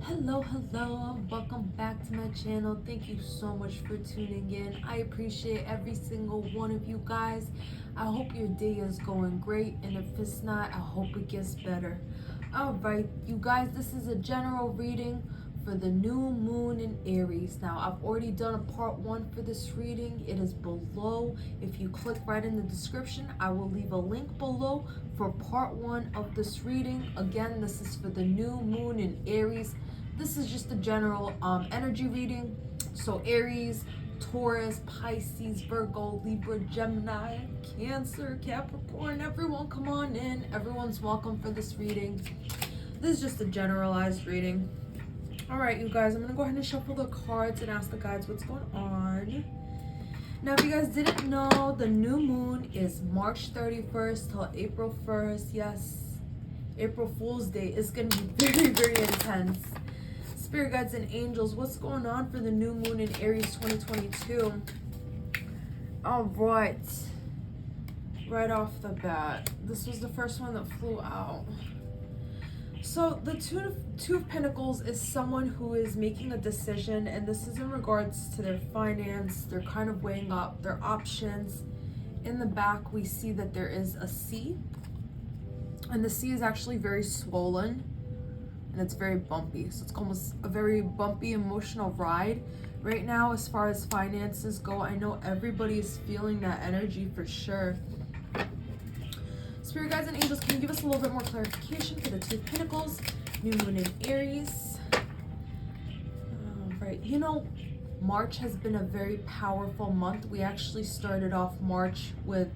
Hello, welcome back to my channel. Thank you so much for tuning in. I appreciate every single one of you guys. I hope your day is going great, and if it's not, I hope it gets better. All right, you guys, this is a general reading for the new moon in Aries. Now, I've already done a part 1 for this reading. It is below. If you click right in the description, I will leave a link below for part 1 of this reading. Again, this is for the new moon in Aries. This is just a general energy reading. So Aries, Taurus, Pisces, Virgo, Libra, Gemini, Cancer, Capricorn, everyone come on in. Everyone's welcome for this reading. This is just a generalized reading. All right, you guys, I'm going to go ahead and shuffle the cards and ask the guides what's going on. Now, if you guys didn't know, the new moon is March 31st till April 1st. Yes, April Fool's Day. It's going to be very, very intense. Spirit guides and angels, what's going on for the new moon in Aries 2022? All right. Right off the bat, this was the first one that flew out. So the two of Pentacles is someone who is making a decision, and this is in regards to their finance. They're kind of weighing up their options. In the back, we see that there is a sea, and the sea is actually very swollen, and it's very bumpy. So it's almost a very bumpy emotional ride right now as far as finances go. I know everybody is feeling that energy for sure. Spirit guides and angels, can you give us a little bit more clarification for the Two of Pentacles, new moon in Aries? Right, you know, March has been a very powerful month. We actually started off March with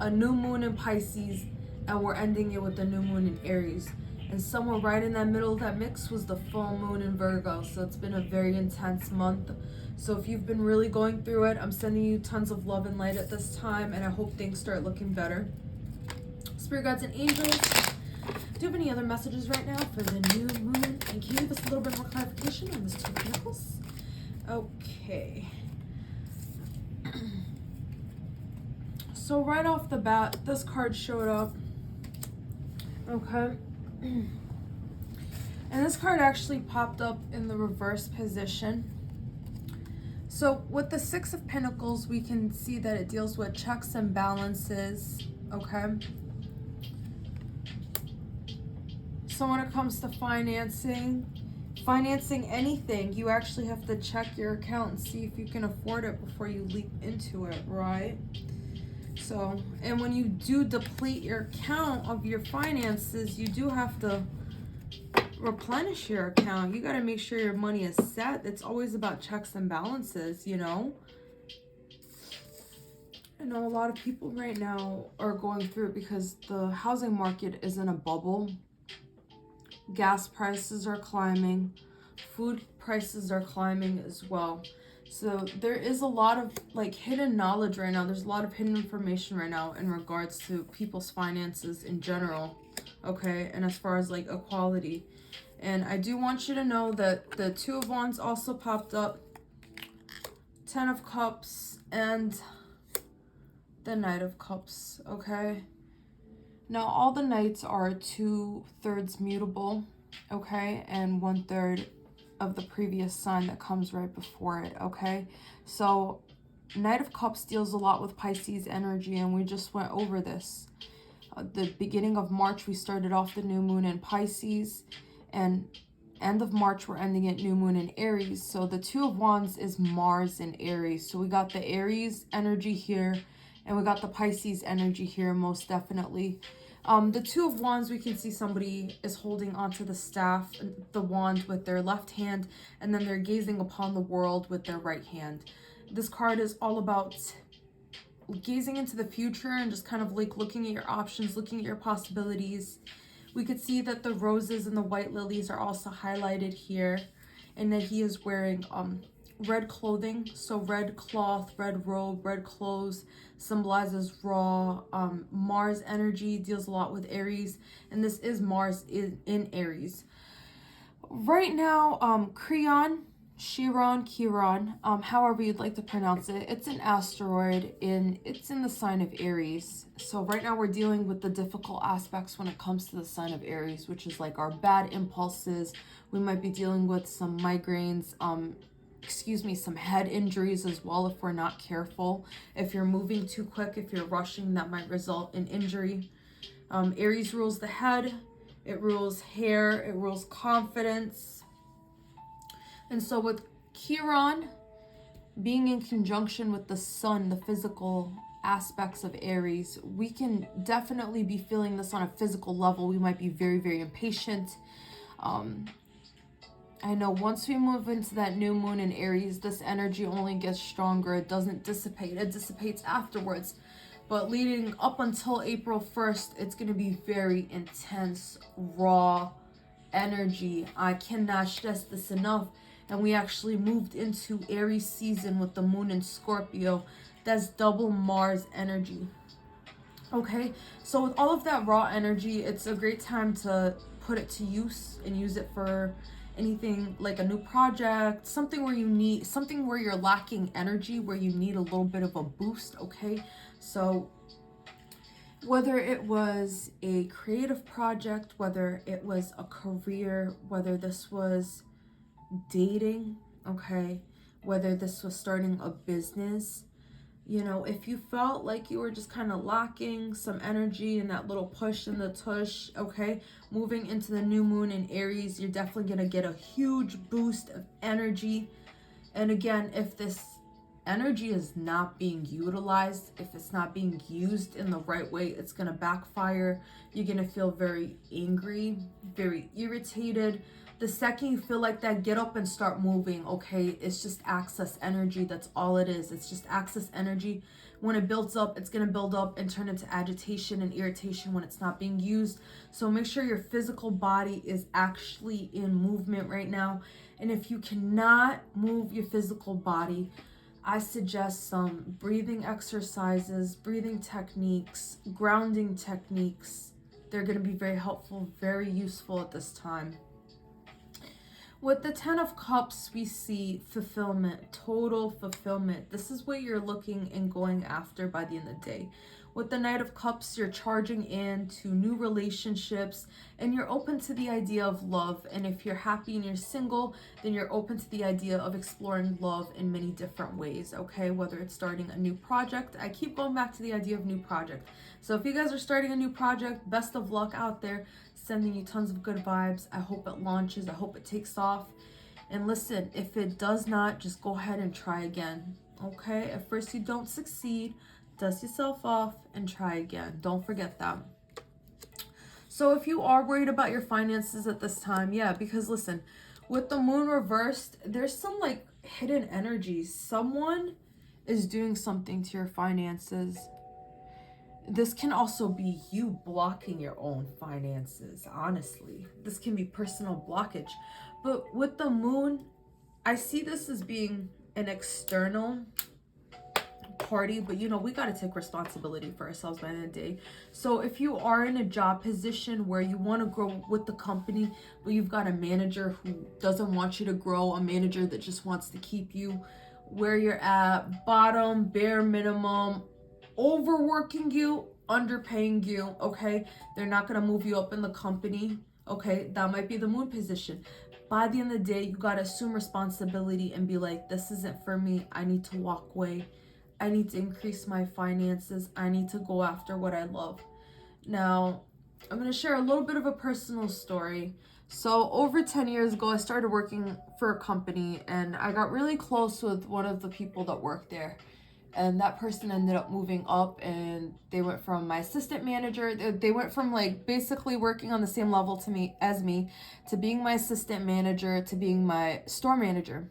a new moon in Pisces, and we're ending it with the new moon in Aries. And somewhere right in that middle of that mix was the full moon in Virgo. So it's been a very intense month. So if you've been really going through it, I'm sending you tons of love and light at this time, and I hope things start looking better. Spirit guides and angels, do you have any other messages right now for the new moon? And can you give us a little bit more clarification on this Two of Pentacles? Okay. So right off the bat, this card showed up. Okay. And this card actually popped up in the reverse position. So with the Six of Pentacles, we can see that it deals with checks and balances. Okay. So when it comes to financing anything, you actually have to check your account and see if you can afford it before you leap into it, right? So, and when you do deplete your account of your finances, you do have to replenish your account. You got to make sure your money is set. It's always about checks and balances, you know? I know a lot of people right now are going through it because the housing market is in a bubble. Gas prices are climbing. Food prices are climbing as well. So there is a lot of like hidden knowledge right now. There's a lot of hidden information right now in regards to people's finances in general. Okay, and as far as like equality. And I do want you to know that the Two of Wands also popped up. 10 of Cups and the Knight of Cups. Okay. Now all the Knights are 2/3 mutable. Okay, and 1/3 of the previous sign that comes right before it. Okay, so Knight of Cups deals a lot with Pisces energy, and we just went over this. The beginning of March, we started off the new moon in Pisces, and end of March, we're ending it new moon in Aries. So the Two of Wands is Mars in Aries. So we got the Aries energy here, and we got the Pisces energy here, most definitely. The Two of Wands, we can see somebody is holding onto the staff, the wand with their left hand, and then they're gazing upon the world with their right hand. This card is all about gazing into the future and just kind of like looking at your options, looking at your possibilities. We could see that the roses and the white lilies are also highlighted here, and that he is wearing red clothing. So red cloth, red robe, red clothes symbolizes raw. Mars energy deals a lot with Aries, and this is Mars in Aries. Right now, Creon Chiron, however you'd like to pronounce it. It's an asteroid it's in the sign of Aries. So right now we're dealing with the difficult aspects when it comes to the sign of Aries, which is like our bad impulses. We might be dealing with some migraines, some head injuries as well if we're not careful. If you're moving too quick, if you're rushing, that might result in injury. Aries rules the head, it rules hair, it rules confidence. And so with Chiron being in conjunction with the sun, the physical aspects of Aries, we can definitely be feeling this on a physical level. We might be very, very impatient. I know once we move into that new moon in Aries, this energy only gets stronger. It doesn't dissipate. It dissipates afterwards. But leading up until April 1st, it's going to be very intense, raw energy. I cannot stress this enough. And we actually moved into Aries season with the moon in Scorpio. That's double Mars energy. Okay, so with all of that raw energy, it's a great time to put it to use and use it for anything like a new project, something where you're lacking energy, where you need a little bit of a boost. Okay, so whether it was a creative project, whether it was a career, whether this was dating, okay, whether this was starting a business, you know, if you felt like you were just kind of lacking some energy and that little push and the tush, okay, moving into the new moon in Aries, you're definitely going to get a huge boost of energy. And again, if this energy is not being utilized, if it's not being used in the right way, it's going to backfire. You're going to feel very angry, very irritated. The second you feel like that, get up and start moving, okay? It's just excess energy. That's all it is. It's just excess energy. When it builds up, it's going to build up and turn into agitation and irritation when it's not being used. So make sure your physical body is actually in movement right now. And if you cannot move your physical body, I suggest some breathing exercises, breathing techniques, grounding techniques. They're going to be very helpful, very useful at this time. With the 10 of Cups, we see fulfillment, total fulfillment. This is what you're looking and going after by the end of the day. With the Knight of Cups, you're charging in to new relationships and you're open to the idea of love. And if you're happy and you're single, then you're open to the idea of exploring love in many different ways, okay? Whether it's starting a new project. I keep going back to the idea of new project. So if you guys are starting a new project, best of luck out there. Sending you tons of good vibes. I hope it launches. I hope it takes off. And listen, if it does not, just go ahead and try again. Okay? At first you don't succeed. Dust yourself off and try again. Don't forget that. So if you are worried about your finances at this time, yeah, because listen, with the moon reversed, there's some like hidden energies. Someone is doing something to your finances. This can also be you blocking your own finances, honestly. This can be personal blockage. But with the moon, I see this as being an external party, but you know, we got to take responsibility for ourselves by the end of the day. So if you are in a job position where you want to grow with the company, but you've got a manager who doesn't want you to grow, a manager that just wants to keep you where you're at, bottom, bare minimum, overworking you, underpaying you, okay? They're not going to move you up in the company, okay? That might be the moon position. By the end of the day, you got to assume responsibility and be like, this isn't for me. I need to walk away. I need to increase my finances. I need to go after what I love. Now, I'm going to share a little bit of a personal story. So over 10 years ago, I started working for a company and I got really close with one of the people that worked there. And that person ended up moving up and they went from my assistant manager. They went from like basically working on the same level to me to being my assistant manager to being my store manager.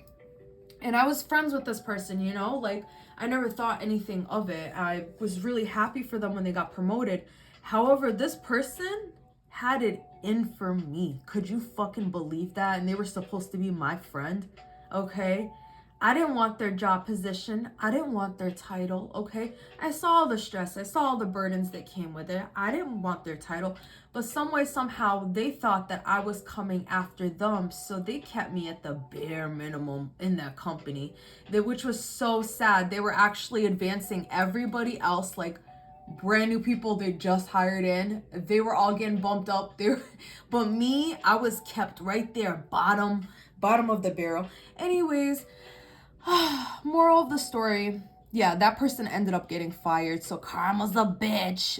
And I was friends with this person, you know, like I never thought anything of it. I was really happy for them when they got promoted. However, this person had it in for me. Could you fucking believe that? And they were supposed to be my friend, okay? I didn't want their job position. I didn't want their title, okay? I saw all the stress. I saw all the burdens that came with it. I didn't want their title. But some way, somehow, they thought that I was coming after them. So they kept me at the bare minimum in that company, which was so sad. They were actually advancing everybody else, like brand new people they just hired in. They were all getting bumped up there. But me, I was kept right there, bottom of the barrel. Anyways, moral of the story, yeah, that person ended up getting fired, so karma's a bitch.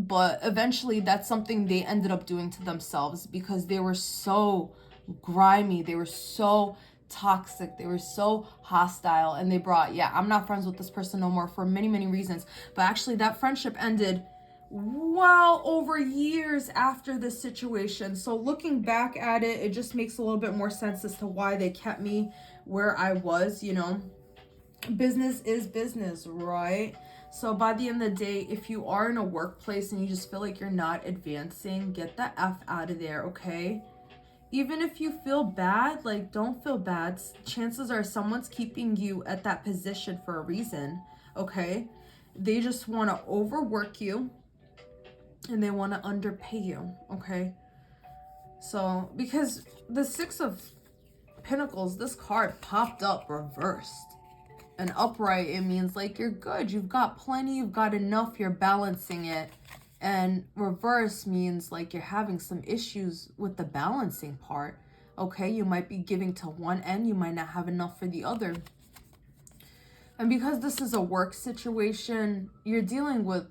But eventually that's something they ended up doing to themselves, because they were so grimy, they were so toxic, they were so hostile, and they brought, yeah, I'm not friends with this person no more for many reasons. But actually that friendship ended well over years after this situation. So looking back at it, it just makes a little bit more sense as to why they kept me where I was, you know. Business is business, right? So by the end of the day, if you are in a workplace and you just feel like you're not advancing, get the F out of there, okay? Even if you feel bad, like, don't feel bad. Chances are someone's keeping you at that position for a reason, okay? They just want to overwork you and they want to underpay you, okay? So, because the Six of Pentacles, this card popped up reversed. And upright, it means like you're good, you've got plenty, you've got enough, you're balancing it. And reverse means like you're having some issues with the balancing part, okay? You might be giving to one end, you might not have enough for the other. And because this is a work situation, you're dealing with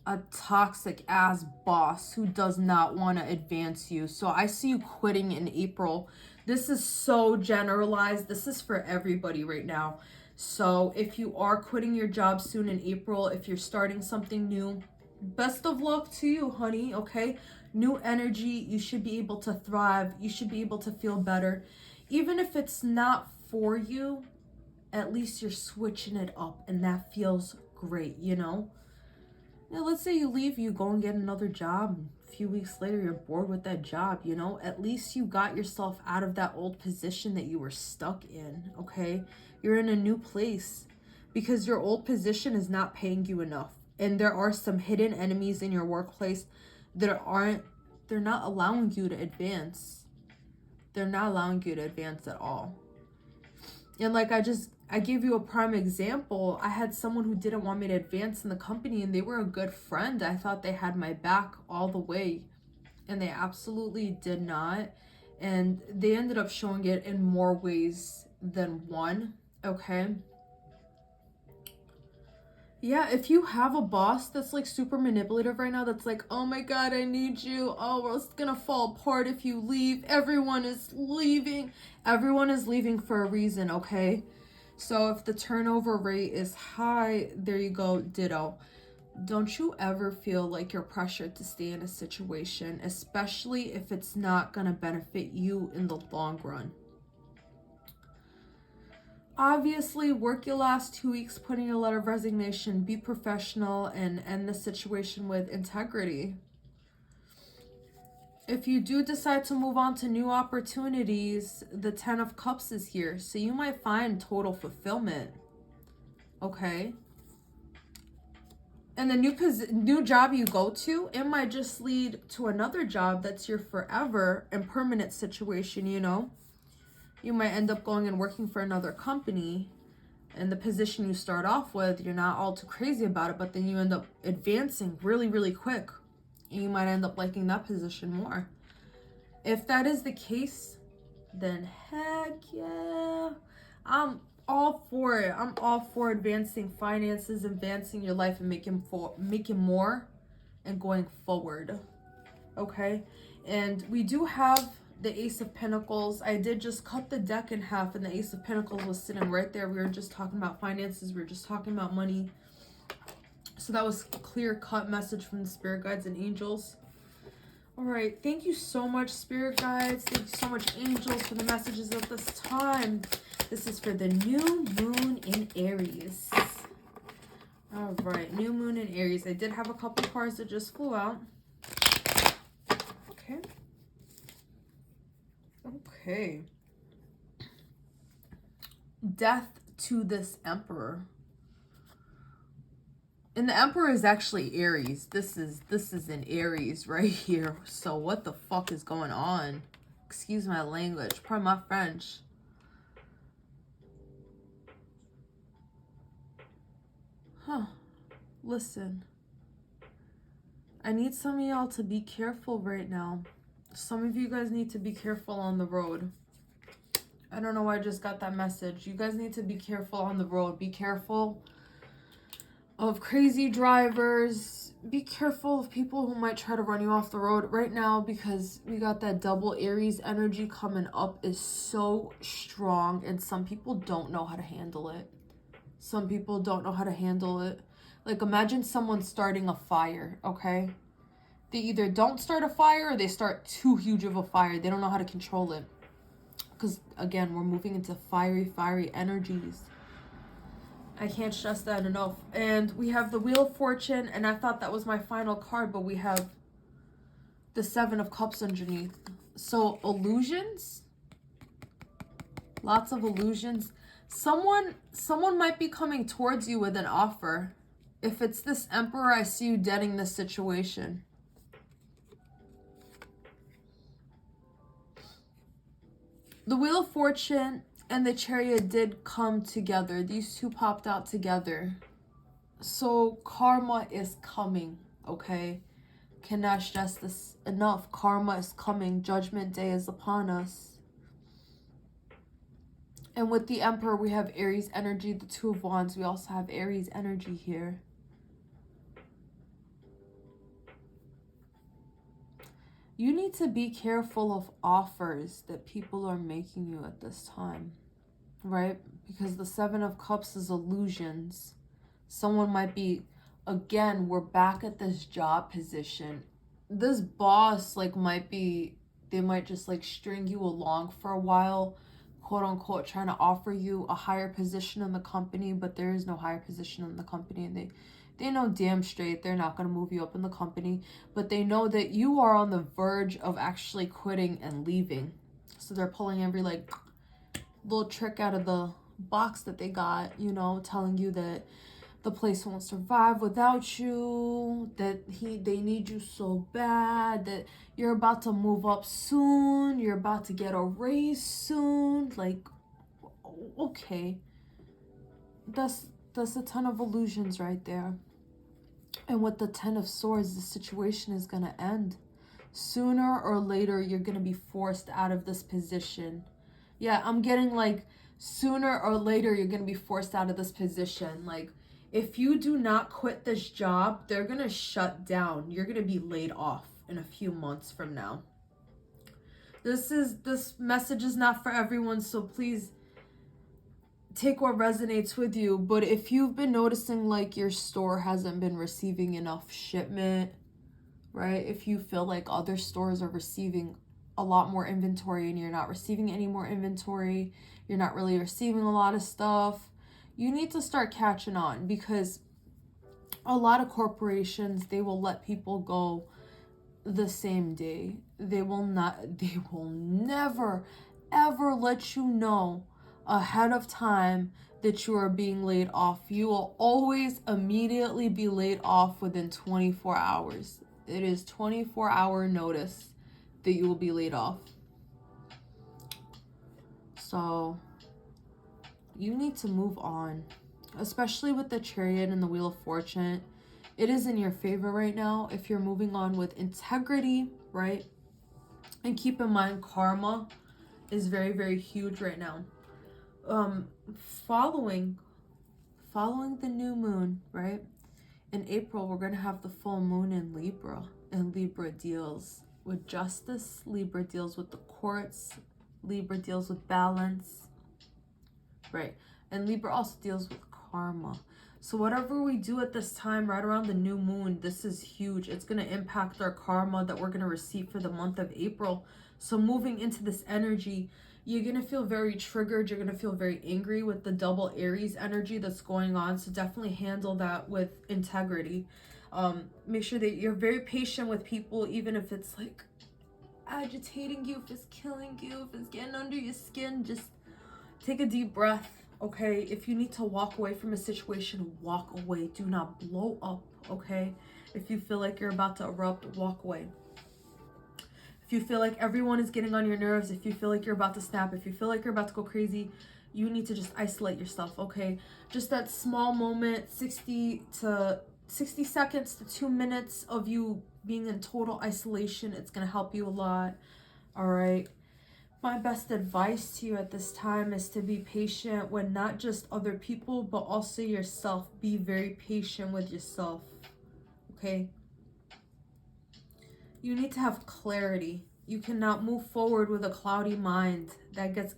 a toxic ass boss who does not want to advance you. So I see you quitting in April. This is so generalized. This is for everybody right now. So if you are quitting your job soon in April, if you're starting something new, best of luck to you, honey, okay? New energy. You should be able to thrive. You should be able to feel better. Even if it's not for you, at least you're switching it up, and that feels great, you know? Now, let's say you leave, you go and get another job. A few weeks later, you're bored with that job, you know? At least you got yourself out of that old position that you were stuck in, okay? You're in a new place because your old position is not paying you enough. And there are some hidden enemies in your workplace that they're not allowing you to advance. They're not allowing you to advance at all. And like I gave you a prime example. I had someone who didn't want me to advance in the company, and they were a good friend. I thought they had my back all the way, and they absolutely did not. And they ended up showing it in more ways than one, okay? Yeah, if you have a boss that's like super manipulative right now, that's like, oh my God, I need you. Oh, it's gonna fall apart if you leave. Everyone is leaving. Everyone is leaving for a reason, okay? So if the turnover rate is high, there you go, ditto. Don't you ever feel like you're pressured to stay in a situation, especially if it's not gonna benefit you in the long run. Obviously, work your last 2 weeks putting a letter of resignation, be professional, and end the situation with integrity. If you do decide to move on to new opportunities, the 10 of Cups is here. So you might find total fulfillment. Okay? And the new job you go to, it might just lead to another job that's your forever and permanent situation, you know? You might end up going and working for another company, and the position you start off with, you're not all too crazy about it, but then you end up advancing really quick. And you might end up liking that position more. If that is the case, then heck yeah. I'm all for it. I'm all for advancing finances, advancing your life, and making more and going forward. Okay? And we do have the Ace of Pentacles. I did just cut the deck in half, and the Ace of Pentacles was sitting right there. We were just talking about finances. We were just talking about money. So that was a clear-cut message from the spirit guides and angels. All right. Thank you so much, spirit guides. Thank you so much, angels, for the messages at this time. This is for the new moon in Aries. All right. New moon in Aries. I did have a couple cards that just flew out. Okay. death to this Emperor. And the Emperor is actually Aries. This is an Aries right here. So what the fuck is going on? Excuse my language. Pardon my French. Huh. Listen. I need some of y'all to be careful right now. Some of you guys need to be careful on the road. I don't know why I just got that message. You guys need to be careful on the road. Be careful of crazy drivers. Be careful of people who might try to run you off the road right now, because we got that double Aries energy coming up is so strong, and some people don't know how to handle it. Some people don't know how to handle it. Like, imagine someone starting a fire, okay? They either don't start a fire or they start too huge of a fire. They don't know how to control it. Because, again, we're moving into fiery energies. I can't stress that enough. And we have the Wheel of Fortune, and I thought that was my final card, but we have the Seven of Cups underneath. So, illusions. Lots of illusions. Someone might be coming towards you with an offer. If it's this Emperor, I see you deading this situation. The Wheel of Fortune and the Chariot did come together. These two popped out together. So karma is coming, okay? Cannot stress this enough. Karma is coming. Judgment Day is upon us. And with the Emperor, we have Aries energy, the Two of Wands. We also have Aries energy here. You need to be careful of offers that people are making you at this time, right? Because the Seven of Cups is illusions. Someone might be, again, we're back at this job position. This boss, like, they might just, like, string you along for a while, quote unquote, trying to offer you a higher position in the company, but there is no higher position in the company, and they know damn straight they're not going to move you up in the company, but they know that you are on the verge of actually quitting and leaving. So they're pulling every, like, little trick out of the box that they got, you know, telling you that the place won't survive without you, that they need you so bad, that you're about to move up soon, you're about to get a raise soon. Like, okay, that's a ton of illusions right there. And with the Ten of Swords, the situation is going to end. Sooner or later, you're going to be forced out of this position. Yeah, I'm getting, like, sooner or later, you're going to be forced out of this position. Like, if you do not quit this job, they're going to shut down. You're going to be laid off in a few months from now. This message is not for everyone, so please take what resonates with you. But if you've been noticing, like, your store hasn't been receiving enough shipment, right? If you feel like other stores are receiving a lot more inventory and you're not receiving any more inventory, you're not really receiving a lot of stuff, you need to start catching on, because a lot of corporations, they will let people go the same day. They will never, ever let you know ahead of time that you are being laid off. You will always immediately be laid off within 24 hours. It is 24-hour notice that you will be laid off. So you need to move on, especially with the Chariot and the Wheel of Fortune. It is in your favor right now if you're moving on with integrity, right? And keep in mind, karma is very, very huge right now. Following the new moon, right? In April, we're going to have the full moon in Libra, and Libra deals with justice. Libra deals with the courts. Libra deals with balance, right? And Libra also deals with karma. So whatever we do at this time, right around the new moon, this is huge. It's going to impact our karma that we're going to receive for the month of April. So moving into this energy, you're going to feel very triggered. You're going to feel very angry with the double Aries energy that's going on. So definitely handle that with integrity. Make sure that you're very patient with people, even if it's, like, agitating you, if it's killing you, if it's getting under your skin. Just take a deep breath. okay? If you need to walk away from a situation, walk away. Do not blow up, okay? If you feel like you're about to erupt, walk away. If you feel like everyone is getting on your nerves, if you feel like you're about to snap, if you feel like you're about to go crazy, you need to just isolate yourself, okay? Just that small moment, 60 seconds to 2 minutes of you being in total isolation, it's going to help you a lot, all right? My best advice to you at this time is to be patient with not just other people, but also yourself. Be very patient with yourself, okay? You need to have clarity. You cannot move forward with a cloudy mind. That's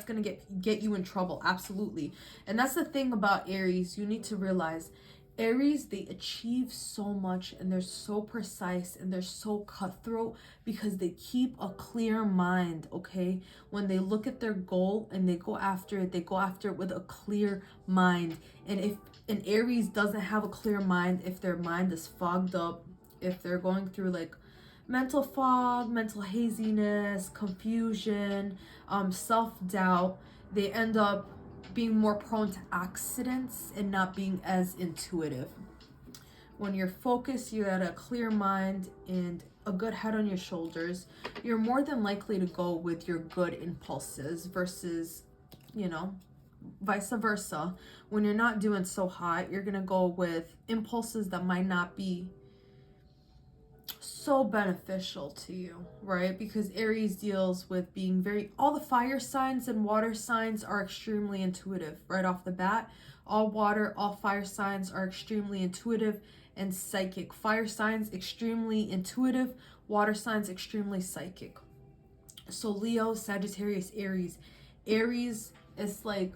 gonna get you in trouble. Absolutely. And that's the thing about Aries. You need to realize Aries, they achieve so much, and they're so precise, and they're so cutthroat because they keep a clear mind, okay? When they look at their goal and they go after it with a clear mind. And if an Aries doesn't have a clear mind, if their mind is fogged up, if they're going through like mental fog, mental haziness, confusion, self-doubt, they end up being more prone to accidents and not being as intuitive. When you're focused, you have a clear mind and a good head on your shoulders, you're more than likely to go with your good impulses versus, you know, vice versa. When you're not doing so hot, you're gonna go with impulses that might not be so beneficial to you, right? Because Aries deals with being all the fire signs and water signs are extremely intuitive right off the bat. All water, all fire signs are extremely intuitive and psychic. Fire signs, extremely intuitive. Water signs, extremely psychic. So Leo, Sagittarius, Aries. Aries is like,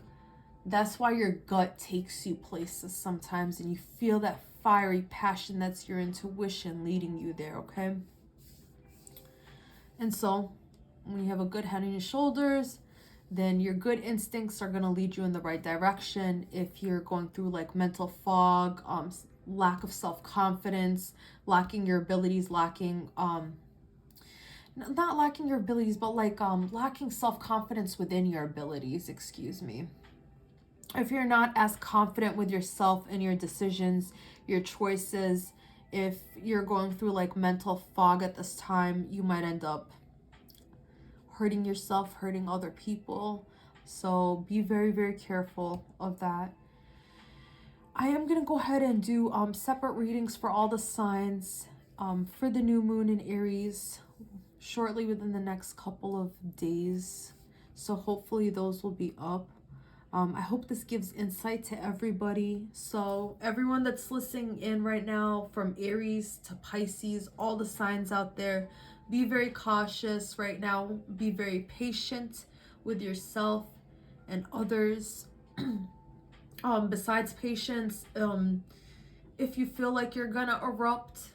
that's why your gut takes you places sometimes and you feel that fiery passion. That's your intuition leading you there, okay? And so when you have a good head on your shoulders, then your good instincts are going to lead you in the right direction. If you're going through like mental fog, lack of self-confidence, lacking your abilities, not lacking your abilities, but like lacking self-confidence within your abilities, excuse me. If you're not as confident with yourself and your decisions, your choices, if you're going through like mental fog at this time, you might end up hurting yourself, hurting other people. So be very, very careful of that. I am going to go ahead and do separate readings for all the signs for the new moon in Aries shortly within the next couple of days. So hopefully those will be up. I hope this gives insight to everybody. So everyone that's listening in right now, from Aries to Pisces, all the signs out there, be very cautious right now. Be very patient with yourself and others. Besides patience, if you feel like you're gonna erupt,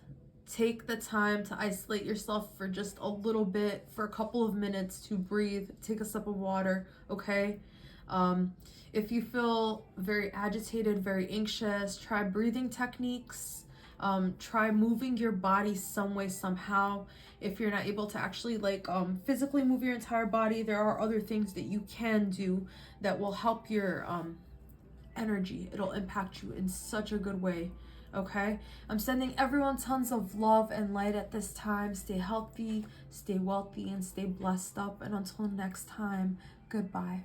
take the time to isolate yourself for just a little bit, for a couple of minutes, to breathe, take a sip of water, okay? If you feel very agitated, very anxious, try breathing techniques. Try moving your body some way, somehow. If you're not able to actually like physically move your entire body, there are other things that you can do that will help your energy. It'll impact you in such a good way, okay? I'm sending everyone tons of love and light at this time. Stay healthy, stay wealthy, and stay blessed up. And until next time, goodbye.